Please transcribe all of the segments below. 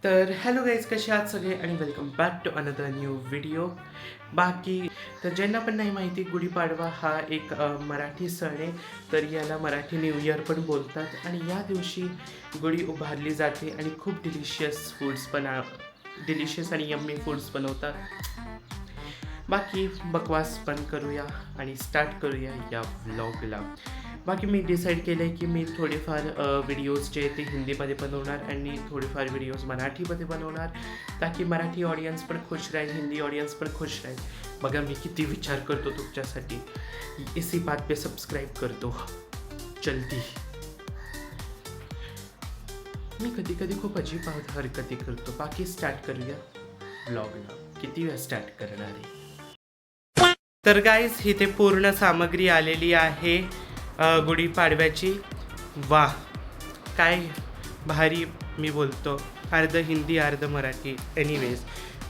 तर hello guys, कसे आहात सगळे आणि welcome back to another new video. बाकी तर ज्यांना पण नाही माहिती, गुढीपाडवा हा एक मराठी सण आहे. तर याला मराठी न्यू इयर पण बोलतात आणि या दिवशी गुढी उभारली जाते आणि खूप डिलिशियस आणि यम्मी फूड्स बनवतात. बाकी बकवास पण करूया आणि स्टार्ट करूया या व्लॉगला. बाकी मी डिसाईड केलं आहे की मी थोडेफार व्हिडिओज जे ते हिंदीमध्ये बनवणार आणि थोडेफार व्हिडिओज मराठीमध्ये बनवणार, ताकी मराठी ऑडियन्स पण खुश राहील, हिंदी ऑडियन्स पण खुश राहील. बघा मी किती विचार करतो तुमच्यासाठी. इसी बात पे सबस्क्राईब करतो जल्दी. मी कधी कधी खूप अजिबात हरकती करतो. बाकी स्टार्ट करूया व्लॉगला. किती वेळ स्टार्ट करणार आहे. तर गाईज इथे पूर्ण सामग्री आलेली आहे गुढीपाडव्याची. वाह, काय भारी. मी बोलतो अर्ध हिंदी अर्ध मराठी. एनिवेज,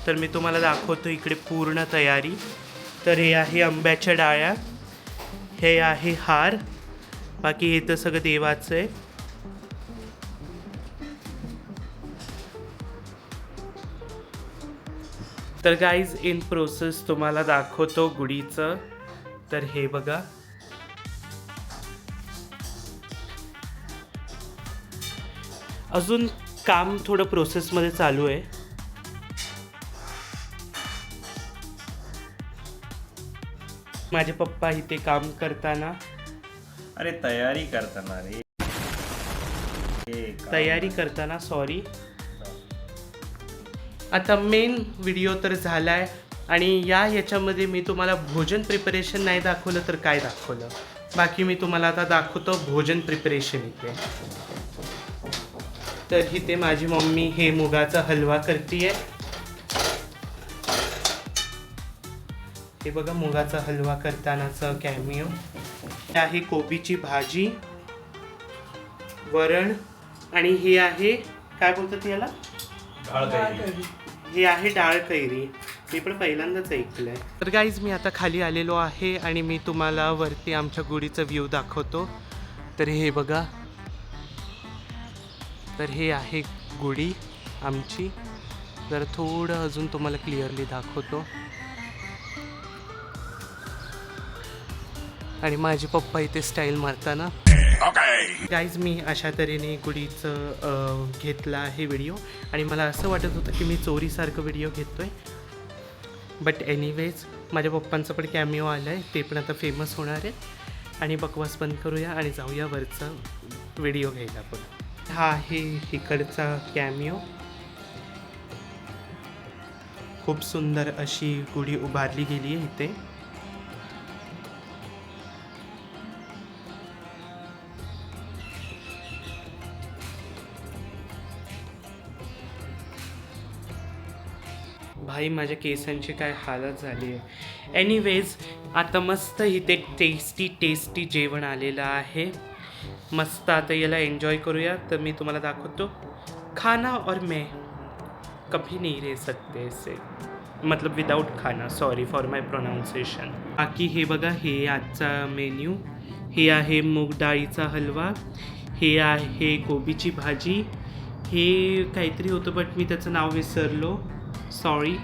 तर मी तुम्हाला दाखवतो इकडे पूर्ण तयारी. तर हे आहे आंब्याच्या डाळ्या, हे आहे हार, बाकी हे तर सगळं देवाचं आहे. तर गाईज इन प्रोसेस तुम्हाला दाखवतो गुढीचं. तर हे बघा, अजून काम थोडं प्रोसेसमध्ये चालू आहे. माझे पप्पा इथे काम करताना, अरे तयारी करताना रे, तयारी करताना सॉरी. आता मेन व्हिडिओ तर झाला आहे आणि याच्यामध्ये मी तुम्हाला भोजन प्रिपरेशन नाही दाखवलं तर काय दाखवलं. बाकी मी तुम्हाला आता दाखवतो भोजन प्रिपरेशन इथे. तर इथे माझी मम्मी हे मुगाचा हलवा करतीये. हे बघा मुगाचा हलवा करतानाचं कॅमिओ. हे आहे कोबीची भाजी, वरण, आणि हे आहे काय बोलतात याला, हे आहे डाळ कैरी. मी पण पहिल्यांदाच ऐकलंय. तर गाईज मी आता खाली आलेलो आहे आणि मी तुम्हाला वरती आमच्या गुढीचा व्ह्यू दाखवतो. तर हे बघा, तर हे आहे गुढी आमची. जर थोडं अजून तुम्हाला क्लिअरली दाखवतो. आणि माझे पप्पा इथे स्टाईल मारताना. गाईज मी अशा तऱ्हेने गुढीचं घेतला आहे व्हिडिओ आणि मला असं वाटत होतं की मी चोरीसारखं व्हिडिओ घेतोय. बट एनिवेज माझ्या पप्पांचं पण कॅमिओ आलं आहे, ते पण आता फेमस होणार आहे. आणि बकवास बंद करूया आणि जाऊया वरचा व्हिडिओ घ्यायला. पण हा आहे इकडचा कॅमिओ. खूप सुंदर अशी गुढी उभारली गेली आहे इथे. भाई माझ्या केसांची काय हालत झाली आहे. एनिवेज आता मस्त इथे टेस्टी जेवण आलेलं आहे. मस्त आता याला एन्जॉय करूया. तर मी तुम्हाला दाखवतो. खाना और मैं कभी नहीं रह सकते ऐसे, मतलब विदाउट खाना. Sorry for my pronunciation. बाकी हे बघा, हे आजचा मेन्यू. हे आहे मूग डाळीचा हलवा, हे आहे कोबीची भाजी, हे काहीतरी होतं बट मी त्याचं नाव विसरलो, सॉरी.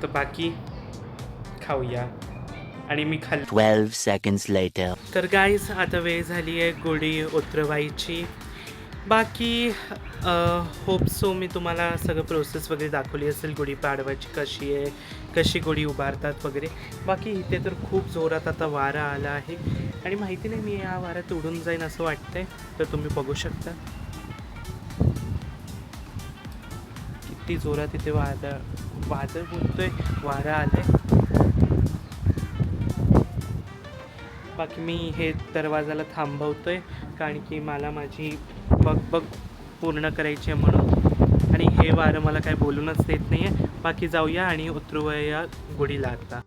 तर बाकी खाऊया आणि मी 12 seconds later. तर गाईज आता वेळ झाली आहे गुढी उतरवायची. बाकी होप सो मी तुम्हाला सगळं प्रोसेस वगैरे दाखवली असेल गुढीपाडवाची कशी आहे, कशी गुढी उभारतात वगैरे. बाकी इथे तर खूप जोरात आता वारा आला आहे आणि माहिती नाही मी या वाऱ्यात उडून जाईन असं वाटतंय. तर तुम्ही बघू शकता किती जोरात इथे वादळ बोलतोय, वारा आलाय. बाकी मी हे दरवाजाला थांबवतोय कारण की मला माझी बग पूर्ण करायची आहे म्हणून. आणि हे वारं मला काय बोलूनच देत नाही आहे. बाकी जाऊया आणि उतरूया गुढीला आता.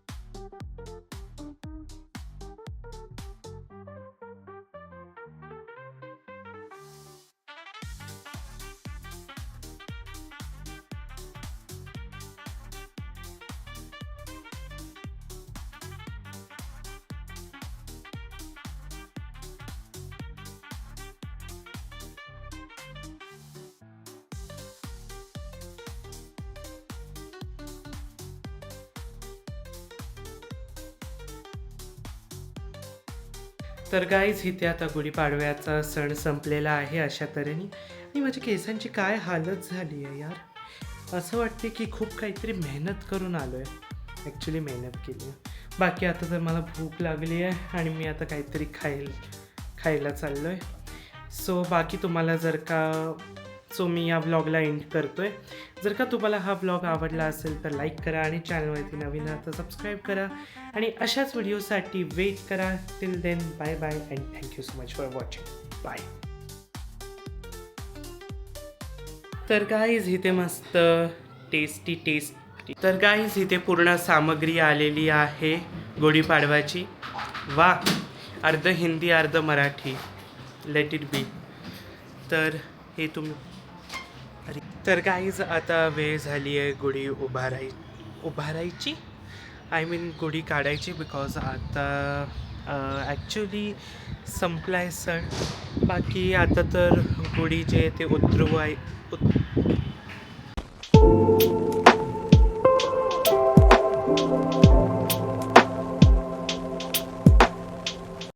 तर गाईज इथे आता गुढीपाडव्याचा सण संपलेला आहे अशा तऱ्हेने. आणि माझ्या केसांची काय हालत झाली आहे यार. असं वाटते की खूप काहीतरी मेहनत करून आलो आहे. ॲक्च्युली मेहनत केली आहे. बाकी आता तर मला भूक लागली आहे आणि मी आता काहीतरी खायला चाललो आहे. सो बाकी तुम्हाला जर का मी या व्लॉगला एंड करतो आहे. जर का तुम्हाला हा व्लॉग आवडला असेल तर लाईक करा आणि चॅनलवरती नवीन आहात तर सबस्क्राईब करा आणि अशाच व्हिडिओसाठी वेट करा. Till then bye bye and thank you so much for watching. Bye. तर गाईज इथे मस्त टेस्टी. तर गाईज इथे पूर्ण सामग्री आलेली आहे गुढीपाडव्याची. वा, अर्ध हिंदी अर्ध मराठी. Let it be. तर हे तर गाईज आता वेळ झाली आहे गुढी उभारायची. आय मीन गुढी काढायची. बिकॉज आता ॲक्च्युली संपला आहे सण. बाकी आता तर गुढी जे ते